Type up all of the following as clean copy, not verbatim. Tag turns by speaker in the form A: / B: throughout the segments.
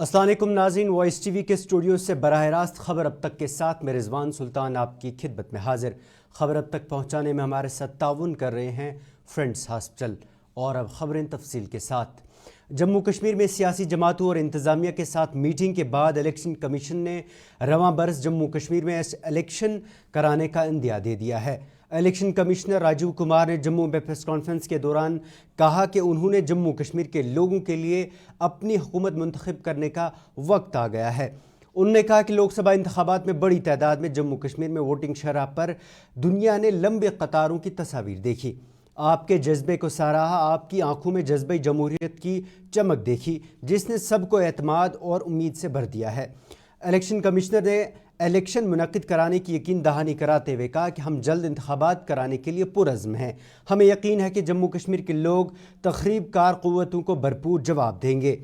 A: अस्सलाम वालेकुम नाज़रीन, वॉइस टीवी के स्टूडियो से बराह रास्त खबर अब तक के साथ मैं रिजवान सुल्तान आपकी खिदमत में हाजिर। खबर अब तक पहुँचाने में हमारे साथ ताउन कर रहे हैं फ्रेंड्स हॉस्पिटल। और अब खबरें तफसील के साथ। जम्मू कश्मीर में सियासी जमातों और इंतज़ामिया के साथ मीटिंग के बाद इलेक्शन कमीशन ने रवां बरस जम्मू कश्मीर में इलेक्शन कराने का इंदिया दे दिया है। इलेक्शन कमिश्नर राजीव कुमार ने जम्मू में प्रेस कॉन्फ्रेंस के दौरान कहा कि उन्होंने जम्मू कश्मीर के लोगों के लिए अपनी हुकूमत मुंतखब करने का वक्त आ गया है। उन्होंने कहा कि लोकसभा इंतखाबात में बड़ी तादाद में जम्मू कश्मीर में वोटिंग शरह पर दुनिया ने लंबे कतारों की तस्वीर देखी। आपके जज्बे को सराहा, आपकी आंखों में जज्बे जमहूरियत की चमक देखी, जिसने सबको एतमाद और उम्मीद से भर दिया है। इलेक्शन कमिश्नर ने इलेक्शन मुनक्किद कराने की यकीन दहानी कराते हुए कहा कि हम जल्द इंतखाबात कराने के लिए पुरज़्म हैं। हमें यकीन है कि जम्मू कश्मीर के लोग तखरीब कार क़ुव्वतों को भरपूर जवाब देंगे।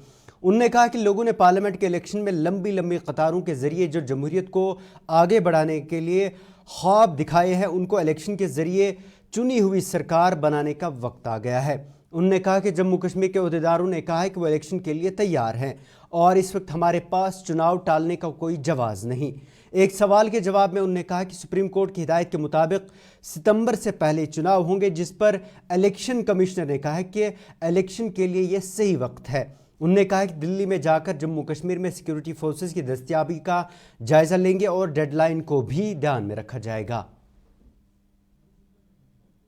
A: उन्होंने कहा कि लोगों ने पार्लियामेंट के इलेक्शन में लंबी लंबी कतारों के ज़रिए जो जमहूरियत को आगे बढ़ाने के लिए ख्वाब दिखाए हैं, उनको इलेक्शन के ज़रिए चुनी हुई सरकार बनाने का वक्त आ गया है। उन्होंने कहा कि जम्मू कश्मीर के अहदेदारों ने कहा है कि वो इलेक्शन के लिए तैयार हैं और इस वक्त हमारे पास चुनाव टालने का कोई जवाज़ नहीं। एक सवाल के जवाब में उन्होंने कहा कि सुप्रीम कोर्ट की हिदायत के मुताबिक सितंबर से पहले चुनाव होंगे, जिस पर इलेक्शन कमिश्नर ने कहा है कि इलेक्शन के लिए ये सही वक्त है। उन्होंने कहा कि दिल्ली में जाकर जम्मू कश्मीर में सिक्योरिटी फोर्सेस की दस्तयाबी का जायज़ा लेंगे और डेडलाइन को भी ध्यान में रखा जाएगा।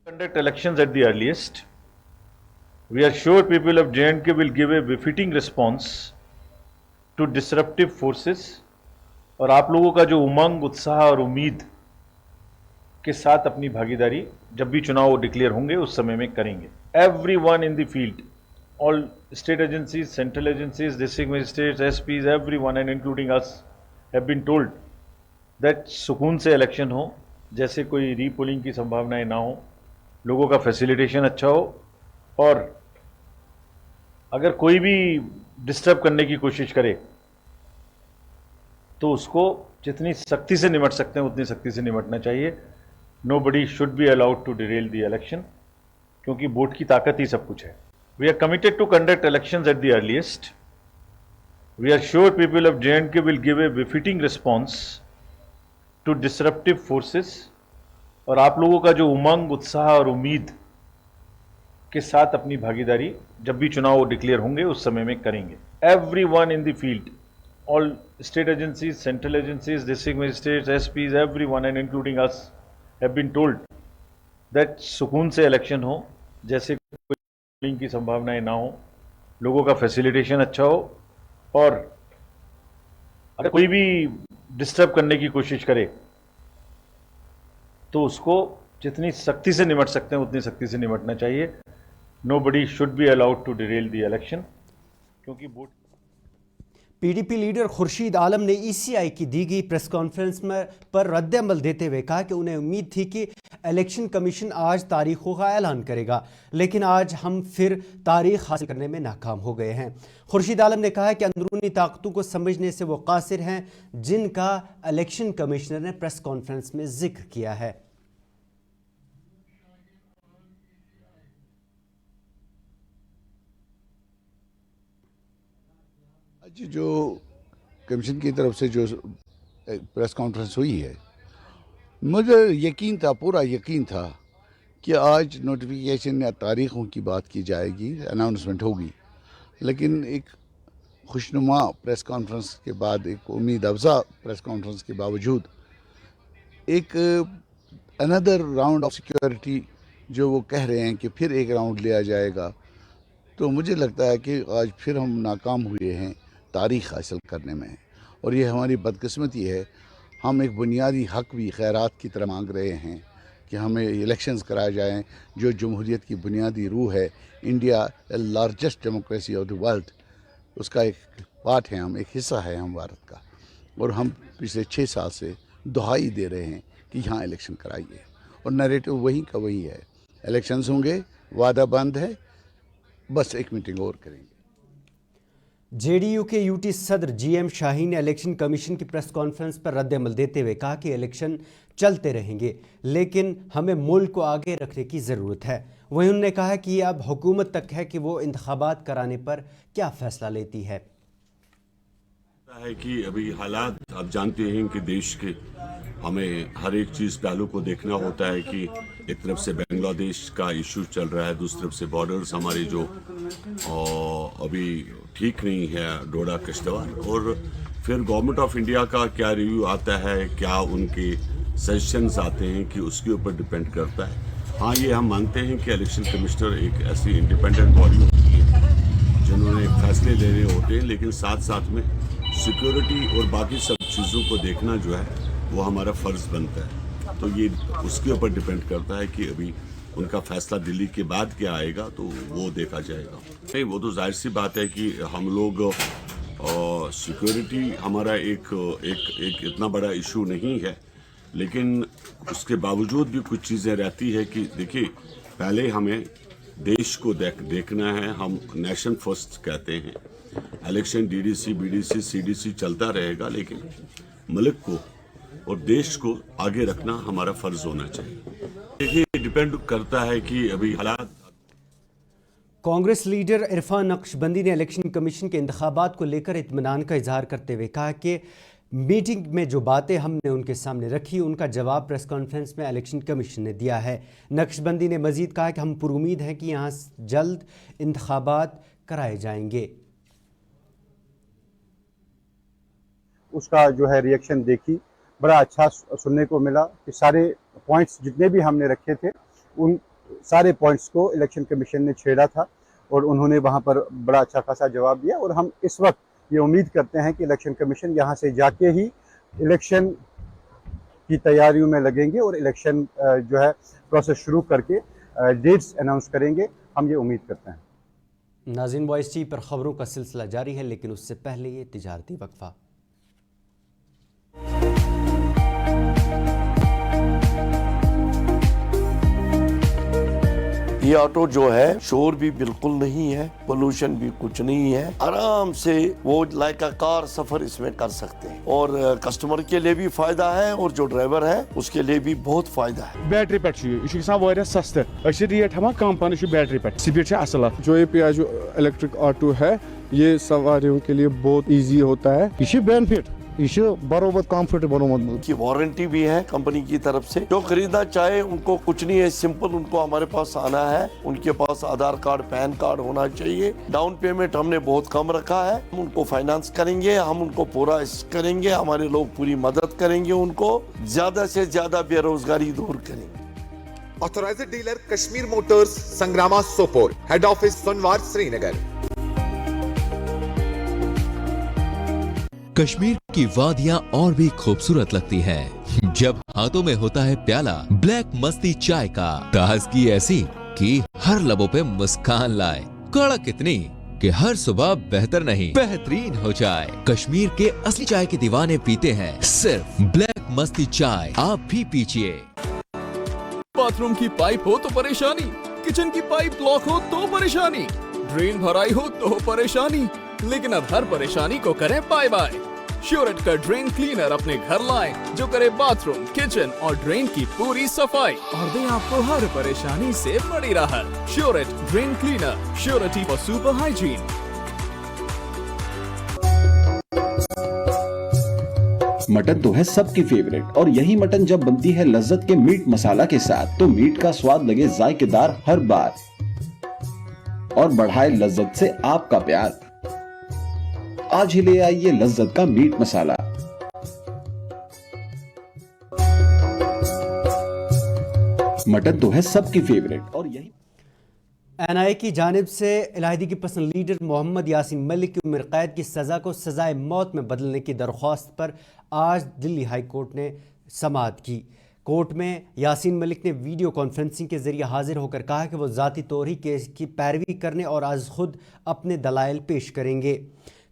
B: Conduct elections at the earliest. We are sure people of J&K will give a befitting response to disruptive forces. और आप लोगों का जो उमंग, उत्साह और उम्मीद के साथ अपनी भागीदारी जब भी चुनाव डिक्लेयर होंगे उस समय में करेंगे। Everyone in the field, all state agencies, central agencies, district magistrates, SPs, everyone and including us have been told that सुकून से इलेक्शन हो, जैसे कोई रीपोलिंग की संभावनाएं ना हो, लोगों का फैसिलिटेशन अच्छा हो, और अगर कोई भी डिस्टर्ब करने की कोशिश करे तो उसको जितनी सख्ती से निपट सकते हैं उतनी सख्ती से निपटना चाहिए। Nobody should be allowed to derail the election, क्योंकि वोट की ताकत ही सब कुछ है। We are committed to conduct elections at the earliest. We are sure people of J&K will give a befitting response to disruptive forces. और आप लोगों का जो उमंग, उत्साह और उम्मीद के साथ अपनी भागीदारी जब भी चुनाव डिक्लेयर होंगे उस समय में करेंगे। Everyone in the field, all state agencies, central agencies, district magistrates, SPs, everyone and including us have been told that सुकून से इलेक्शन हो, जैसे कोई पोलिंग की संभावनाएं ना हो, लोगों का फैसिलिटेशन अच्छा हो, और अगर कोई भी डिस्टर्ब करने की कोशिश करे तो उसको जितनी सख्ती से निपट सकते हैं उतनी सख्ती से निपटना चाहिए। Nobody should be allowed to derail the election, क्योंकि vote.
A: PDP leader Khurshid Alam ने ECI की दी गई प्रेस कॉन्फ्रेंस पर रद्द अमल देते हुए कहा कि उन्हें उम्मीद थी कि इलेक्शन कमीशन आज तारीखों का ऐलान करेगा, लेकिन आज हम फिर तारीख हासिल करने में नाकाम हो गए हैं। खुर्शीद आलम ने कहा कि अंदरूनी ताकतों को समझने से वो कासिर हैं जिनका इलेक्शन कमिश्नर ने प्रेस कॉन्फ्रेंस में जिक्र किया है।
C: जो कमीशन की तरफ से जो प्रेस कॉन्फ्रेंस हुई है, मुझे यकीन था, पूरा यकीन था कि आज नोटिफिकेशन या तारीख़ों की बात की जाएगी, अनाउंसमेंट होगी। लेकिन एक खुशनुमा प्रेस कॉन्फ्रेंस के बाद, एक उम्मीद अफजा प्रेस कॉन्फ्रेंस के बावजूद एक अनदर राउंड ऑफ सिक्योरिटी जो वो कह रहे हैं कि फिर एक राउंड लिया जाएगा, तो मुझे लगता है कि आज फिर हम नाकाम हुए हैं तारीख़ हासिल करने में, और ये हमारी बदकिस्मती है। हम एक बुनियादी हक़ भी खैरात की तरह मांग रहे हैं कि हमें इलेक्शंस कराए जाएं, जो जमहूरियत की बुनियादी रूह है। India largest democracy of the world, उसका एक पार्ट है हम, एक हिस्सा है हम भारत का, और हम पिछले 6 साल से दुहाई दे रहे हैं कि यहाँ इलेक्शन कराइए, और नैरेटिव वही का वही है। इलेक्शंस होंगे, वादा बंद है, बस एक मीटिंग और करेंगे।
A: JDU के यूटी सदर GM शाहीन ने इलेक्शन कमीशन की प्रेस कॉन्फ्रेंस पर रद्द अमल देते हुए कहा कि इलेक्शन चलते रहेंगे, लेकिन हमें मुल्क को आगे रखने की ज़रूरत है। वहीं उन्होंने कहा कि ये अब हुकूमत तक है कि वो इंतखाबात कराने पर क्या फ़ैसला लेती है।
D: है कि अभी हालात आप जानते हैं कि देश के हमें हर एक चीज़ पहलू को देखना होता है कि एक तरफ से बांग्लादेश का इशू चल रहा है, दूसरी तरफ से बॉर्डर्स हमारे जो अभी ठीक नहीं है, डोडा किश्तवाड़, और फिर गवर्नमेंट ऑफ इंडिया का क्या रिव्यू आता है, क्या उनके सजेशंस आते हैं कि उसके ऊपर डिपेंड करता है। हाँ, ये हम मानते हैं कि इलेक्शन कमिश्नर एक ऐसी इंडिपेंडेंट बॉडी होती है जिन्होंने फैसले लेने होते हैं, लेकिन साथ साथ में सिक्योरिटी और बाकी सब चीज़ों को देखना जो है वो हमारा फ़र्ज़ बनता है। तो ये उसके ऊपर डिपेंड करता है कि अभी उनका फैसला दिल्ली के बाद क्या आएगा तो वो देखा जाएगा। नहीं, वो तो जाहिर सी बात है कि हम लोग सिक्योरिटी हमारा एक इतना बड़ा इशू नहीं है, लेकिन उसके बावजूद भी कुछ चीज़ें रहती है कि देखिए, पहले हमें देश को देखना है। हम नेशन फर्स्ट कहते हैं। इलेक्शन डीडीसी, बीडीसी, सीडीसी चलता रहेगा, लेकिन मुल्क को और देश को आगे रखना हमारा फर्ज होना चाहिए। देखिए, डिपेंड करता है कि अभी हालात।
A: कांग्रेस लीडर इरफान नक्शबंदी ने इलेक्शन कमीशन के इंतखाबात को लेकर इत्मीनान का इजहार करते हुए कहा कि मीटिंग में जो बातें हमने उनके सामने रखी उनका जवाब प्रेस कॉन्फ्रेंस में इलेक्शन कमीशन ने दिया है। नक्शबंदी ने मजीद कहा कि हम पुरुमीद हैं कि यहाँ जल्द इंतखाबात कराए जाएंगे।
E: उसका जो है रिएक्शन देखी, बड़ा अच्छा सुनने को मिला कि सारे पॉइंट्स जितने भी हमने रखे थे उन सारे पॉइंट्स को इलेक्शन कमीशन ने छेड़ा था और उन्होंने वहाँ पर बड़ा अच्छा खासा जवाब दिया। और हम इस वक्त ये उम्मीद करते हैं कि इलेक्शन कमीशन यहाँ से जाके ही इलेक्शन की तैयारियों में लगेंगे और इलेक्शन जो है प्रोसेस शुरू करके डेट्स अनाउंस करेंगे। हम ये उम्मीद करते हैं।
A: नाज़रीन, वॉइस टीवी पर खबरों का सिलसिला जारी है, लेकिन उससे पहले ये तिजारती वक्फा।
F: ये ऑटो जो है शोर भी बिल्कुल नहीं है, पोल्यूशन भी कुछ नहीं है, आराम से वो लाइक कार सफर इसमें कर सकते हैं और कस्टमर के लिए भी फायदा है और जो ड्राइवर है उसके लिए भी बहुत फायदा है।
G: बैटरी पे सस्ते रेट हम कम पान बैटरी पे स्पीड असल। जो ये जो इलेक्ट्रिक ऑटो है ये सवारियों के लिए बहुत ईजी होता है, ये बेनिफिट बरोबर कंफर्टेबल
F: की वारंटी भी है कंपनी की तरफ से। जो खरीदना चाहे उनको कुछ नहीं है, सिंपल उनको हमारे पास आना है, उनके पास आधार कार्ड, पैन कार्ड होना चाहिए। डाउन पेमेंट हमने बहुत कम रखा है, हम उनको फाइनेंस करेंगे, हम उनको पूरा करेंगे, हमारे लोग पूरी मदद करेंगे, उनको ज्यादा से ज्यादा बेरोजगारी दूर करेंगे।
H: Authorised dealer Kashmir motors, Sangrama Sopore, head office Sonwar, Srinagar.
I: Kashmir की वादियां और भी खूबसूरत लगती हैं जब हाथों में होता है प्याला ब्लैक मस्ती चाय का। ताजगी ऐसी कि हर लबों पे मुस्कान लाए, कड़क इतनी कि हर सुबह बेहतर नहीं बेहतरीन हो जाए। कश्मीर के असली चाय के दीवाने पीते हैं सिर्फ ब्लैक मस्ती चाय, आप भी पीजिए।
J: बाथरूम की पाइप हो तो परेशानी, किचन की पाइप ब्लॉक हो तो परेशानी, ड्रेन भराई हो तो परेशानी, लेकिन अब हर परेशानी को करें बाय बाय। श्योरेट का ड्रेन क्लीनर अपने घर लाएं जो करे बाथरूम, किचन और ड्रेन की पूरी सफाई और दे आपको हर परेशानी से बड़ी राहत। श्योरेट drain cleaner, surety for super hygiene.
K: Mutton तो है सबकी फेवरेट और यही मटन जब बनती है लज्जत के मीट मसाला के साथ तो मीट का स्वाद लगे जायकेदार हर बार और बढ़ाए लज्जत से आपका प्यार। आज ही ले आइए लज्जत का मीट मसाला। मटन तो है सबकी फेवरेट और यही
A: एनआईए की जानिब से इलाहिदी की पसंद लीडर मोहम्मद यासीन मलिक की उम्र कैद की सज़ा को सज़ाए मौत में बदलने की दरख्वास्त पर आज दिल्ली हाई कोर्ट ने समाअत की। कोर्ट में यासीन मलिक ने वीडियो कॉन्फ्रेंसिंग के जरिए हाजिर होकर कहा कि वो ज़ाती तौर ही केस की पैरवी करने और आज खुद अपने दलाइल पेश करेंगे।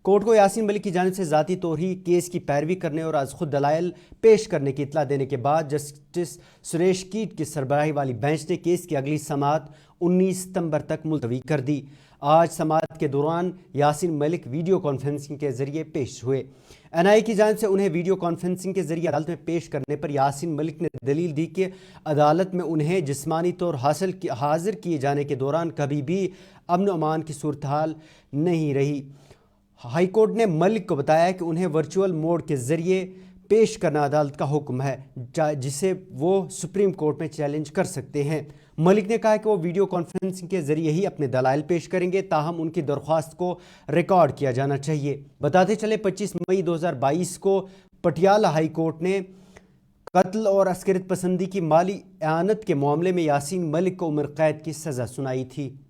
A: कोर्ट को यासीन मलिक की जानिब से ज़ाती तौर ही केस की पैरवी करने और आज खुद दलाइल पेश करने की इतला देने के बाद जस्टिस सुरेश कीट की सरबराही वाली बेंच ने केस की अगली समाअत 19 सितंबर तक मुलतवी कर दी। आज समाअत के दौरान यासीन मलिक वीडियो कॉन्फ्रेंसिंग के जरिए पेश हुए। एनआईए की जानिब से उन्हें वीडियो कॉन्फ्रेंसिंग के जरिए अदालत में पेश करने पर यासीन मलिक ने दलील दी कि अदालत में उन्हें जिस्मानी तौर हाजिर किए जाने के दौरान कभी भी अमन अमान की सूरत हाल नहीं रही। हाई कोर्ट ने मलिक को बताया कि उन्हें वर्चुअल मोड के जरिए पेश करना अदालत का हुक्म है, जिसे वो सुप्रीम कोर्ट में चैलेंज कर सकते हैं। मलिक ने कहा कि वो वीडियो कॉन्फ्रेंसिंग के जरिए ही अपने दलाइल पेश करेंगे, ताहम उनकी दरख्वास्त को रिकॉर्ड किया जाना चाहिए। बताते चले 25 मई 2022 को पटियाला हाई कोर्ट ने कत्ल और अस्करियत पसंदी की माली एआनत के मामले में यासीन मलिक को उम्र कैद की सज़ा सुनाई थी।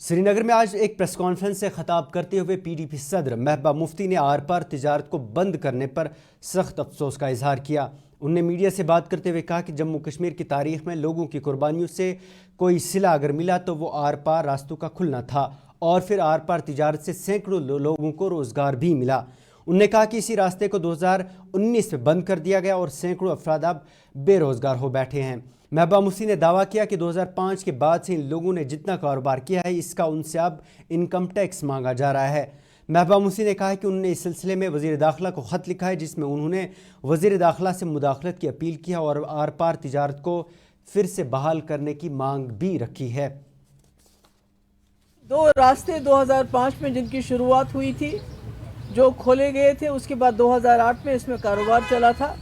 A: श्रीनगर में आज एक प्रेस कॉन्फ्रेंस से खिताब करते हुए PDP सदर महबूबा मुफ्ती ने आर पार तिजारत को बंद करने पर सख्त अफसोस का इजहार किया। उन्होंने मीडिया से बात करते हुए कहा कि जम्मू कश्मीर की तारीख में लोगों की कुर्बानियों से कोई सिला अगर मिला तो वो आर पार रास्तों का खुलना था, और फिर आर पार तिजारत से सैकड़ों लोगों को रोज़गार भी मिला। उन्होंने कहा कि इसी रास्ते को 2019 में बंद कर दिया गया और सैकड़ों अफराद अब बेरोज़गार हो बैठे हैं। महबूबा मुफ्ती ने दावा किया कि 2005 के बाद से इन लोगों ने जितना कारोबार किया है, इसका उनसे अब इनकम टैक्स मांगा जा रहा है। महबूबा मुफ्ती ने कहा कि उन्होंने इस सिलसिले में वज़ीर दाखिला को ख़त लिखा है, जिसमें उन्होंने वज़ीर दाखिला से मुदाखलत की अपील की है और आर पार तिजारत को फिर से बहाल करने की मांग भी रखी है।
L: 2 रास्ते 2005 में जिनकी शुरुआत हुई थी, जो खोले गए थे, उसके बाद 2008 में इसमें कारोबार चला था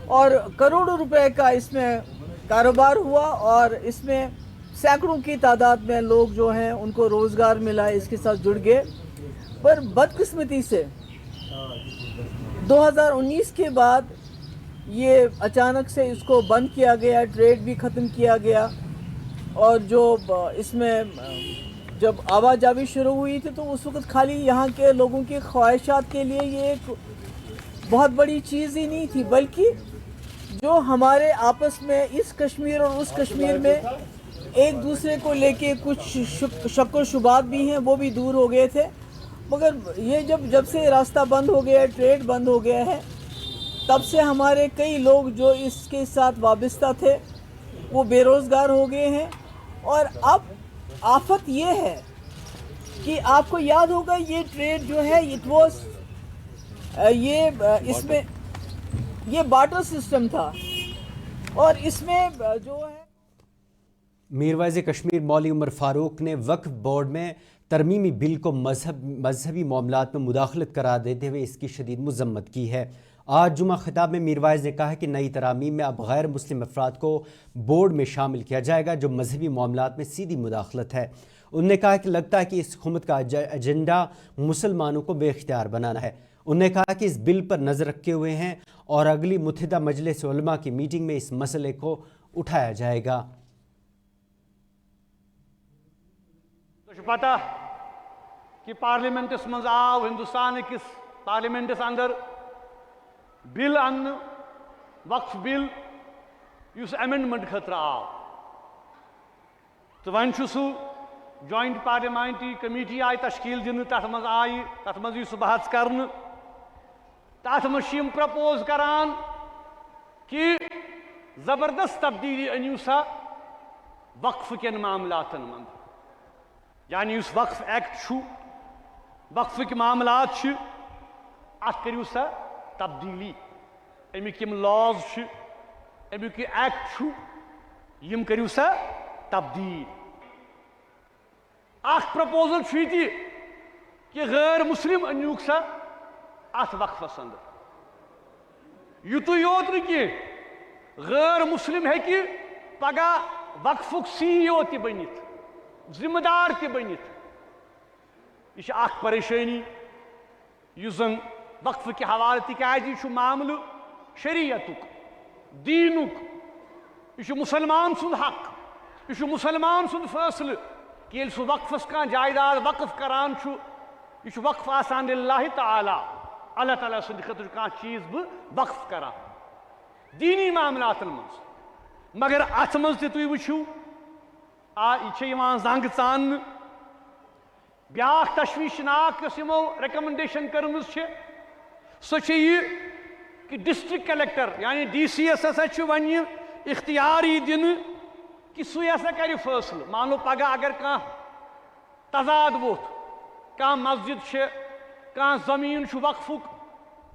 L: और करोड़ों रुपए का इसमें कारोबार हुआ और इसमें सैकड़ों की तादाद में लोग जो हैं उनको रोज़गार मिला, इसके साथ जुड़ गए। पर बदकिस्मती से 2019 के बाद ये अचानक से इसको बंद किया गया, ट्रेड भी ख़त्म किया गया और जो इसमें जब आवाजावी शुरू हुई थी तो उस वक्त खाली यहाँ के लोगों की ख्वाहिशात के लिए ये एक बहुत बड़ी चीज़ ही नहीं थी, बल्कि जो हमारे आपस में इस कश्मीर और उस कश्मीर में एक दूसरे को लेके कुछ शक व शुबात भी हैं, वो भी दूर हो गए थे। मगर ये जब से रास्ता बंद हो गया है, ट्रेड बंद हो गया है, तब से हमारे कई लोग जो इसके साथ वाबस्ता थे वो बेरोज़गार हो गए हैं। और अब आफत ये है कि आपको याद होगा ये ट्रेड जो है इसमें ये बार्टर सिस्टम था और इसमें जो है
A: मीरवाइज़ कश्मीर मौलवी उमर फारूक ने वक्फ बोर्ड में तरमीमी बिल को मजहबी मामलात में मुदाखलत करार देते हुए इसकी शदीद मज़म्मत की है। आज जुमा खिताब में मीरवाइज़ ने कहा कि नई तरामीम में अब गैर मुस्लिम अफराद को बोर्ड में शामिल किया जाएगा, जो मजहबी मामलात में सीधी मुदाखलत है। उन्होंने कहा कि लगता है कि इस हुकूमत का एजेंडा मुसलमानों को बेख्तियार बनाना है। उन्होंने कहा कि इस बिल पर नज़र रखे हुए हैं और अगली मुत्तहिदा मजलिस उलमा की मीटिंग में इस मसले को उठाया जाएगा।
M: पता कि पार्लियामेंटस मज आव हिंदुस्तान किस पार्लियामेंटस अंदर बिल अन्न वक्फ बिल युस अमेंडमेंट खतर आव तो वन सह जॉइंट पार्लियामेंट्री कमेटी आई तश्कील दिन तथ मज आई तथ मज सह बहस कर तथ मज प्रपोज करान कि जबरदस्त तब्दीली अनियो सा वक्फ केन मामलातन मंद, यानी उस वक्फ एक्ट वक्फ के मामलात अत करियो सा तब्दीली, अमिक यम लॉज अमिक एक्ट यम करियो सा तब्दील। प्रपोजल कि गैर मुस्लिम अनियुक सा अत वक्फस अंदर युतु योत न गैर मुस्लिम है कि पगह वक्फुक CEO ति बनित, जिम्मेदार ति बनित। यह परेशानी युस जन वक्फ के हवाले तिकाज मामल शरीयतुक दीनुक, यह मुसलमान सुंद हक, यह मुसलमान सुंद फैसले कि ये वक्फस का जायदाद वक्फ करान यह वक्फ आसान लिल्लाहि ताला, अल्लाह ताला सुंद खतर कह चीज बह वक्फ करा दीनी मामलातन मज। मगर अत मज तुम वो यह जंग चान ब्या तशवीशनाक यमो रिकमेंडेशन कर्म सो कि डिस्ट्रिक्ट कलेक्टर यानी DCS हसा वन इख्तियार दिन कि सह हसा कर फैसले। मान लो पगह अगर कह तजाद वोत, कह मस्जिद कह जमीन वक्फुक,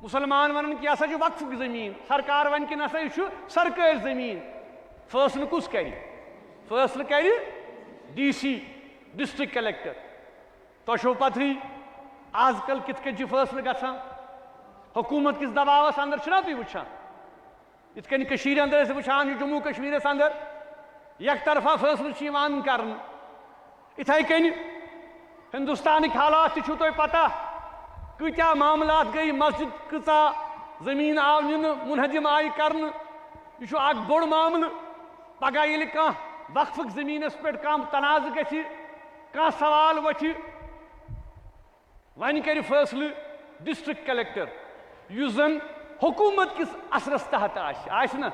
M: मुसलमान वन कि यह वक्फुक जमीन, सरकार वन कि नसा यह सरकारी जमीन, फैसले कुस कर? फैसले कर DC डिस्ट्रिक्ट कलेक्टर तो पथी आजकल कित कन फैसले गसान हुकूमत किस दबावस अंदर छना तुम वुचान इत कन अंदर वुचान जम्मू कश्मीर अंदर एक तरफा फैसले कर इथे कन हिंदुस्तान हालात तुम पता क्या मामलात गई मस्जिद कचा जमीन आव nin मुनहदिम आई कर यह बोड़ मामल पगह ये वक्फ जमीनस पे तनाज़ गह सवाल वथि वन कर फैसले डिस्ट्रिक्ट कलेक्टर युस जन हुकूमत किस असरस तहत आश ना।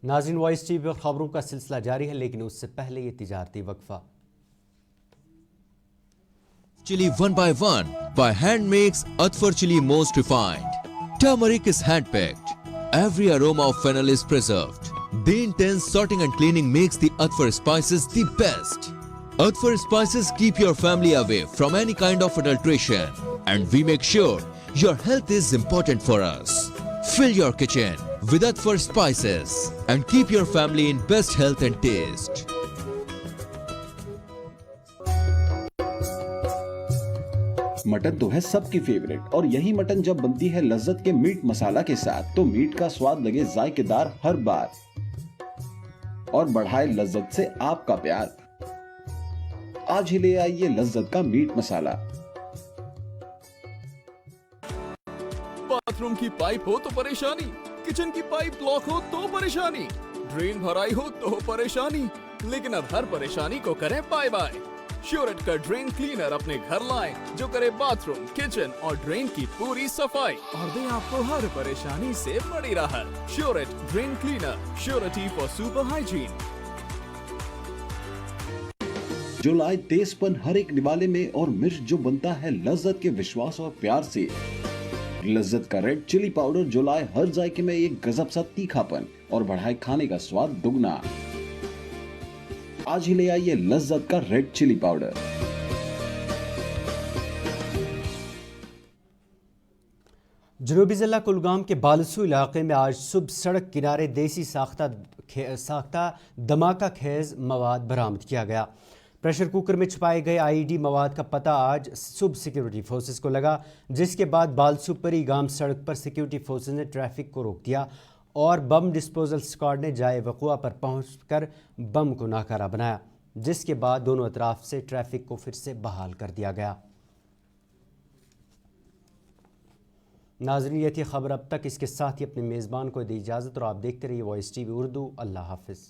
A: नाज़रीन, वॉइस टीवी पर खबरों का सिलसिला जारी है, लेकिन उससे पहले ये तिजारती वक्फा।
I: Chili one by hand makes Atfar chili most refined. Turmeric is hand picked. Every aroma of fennel is preserved. The intense sorting and cleaning makes the Atfar spices the best. Atfar spices keep your family away from any kind of adulteration, and we make sure your health is important for us. Fill your kitchen with Atfar spices and keep your family in best health and taste.
K: Mutton तो है सबकी favourite, और यही mutton जब बनती है लज्जत के मीट मसाला के साथ तो मीट का स्वाद लगे जायकेदार हर बार और बढ़ाए लज्जत से आपका प्यार। आज ही ले आइए लज्जत का मीट मसाला।
J: बाथरूम की पाइप हो तो परेशानी, किचन की पाइप ब्लॉक हो तो परेशानी, ड्रेन भराई हो तो परेशानी, लेकिन अब हर परेशानी को करें बाय बाय। श्योरेट का ड्रेन क्लीनर अपने घर लाएं जो करे बाथरूम, किचन और ड्रेन की पूरी सफाई और दे आपको हर परेशानी से बड़ी राहत। श्योरेट drain cleaner, surety for super hygiene.
K: जो लाए तेजपन हर एक निवाले में और मिर्च जो बनता है लज्जत के विश्वास और प्यार से। लज्जत का रेड चिली पाउडर जो लाए हर जायके में एक गजब सा तीखापन और बढ़ाए खाने का स्वाद दुगना। आज ही ले आइए लज्जत का रेड चिली पाउडर।
A: जनूबी जिला कुलगाम के बालसू इलाके में आज सुबह सड़क किनारे देसी साख्ता धमाका खेज मवाद बरामद किया गया। प्रेशर कुकर में छुपाए गए आईडी मवाद का पता आज सुबह सिक्योरिटी फोर्सेस को लगा, जिसके बाद बालसू परी गांव सड़क पर सिक्योरिटी फोर्सेस ने ट्रैफिक को रोक दिया और बम डिस्पोजल स्क्वाड ने जाए वक़ुआ पर पहुंचकर बम को नाकारा बनाया, जिसके बाद दोनों अतराफ से ट्रैफिक को फिर से बहाल कर दिया गया। नाज़रीन, ये थी खबर अब तक। इसके साथ ही अपने मेज़बान को दी इजाज़त और आप देखते रहिए वॉइस टीवी उर्दू। अल्लाह हाफ़िज़।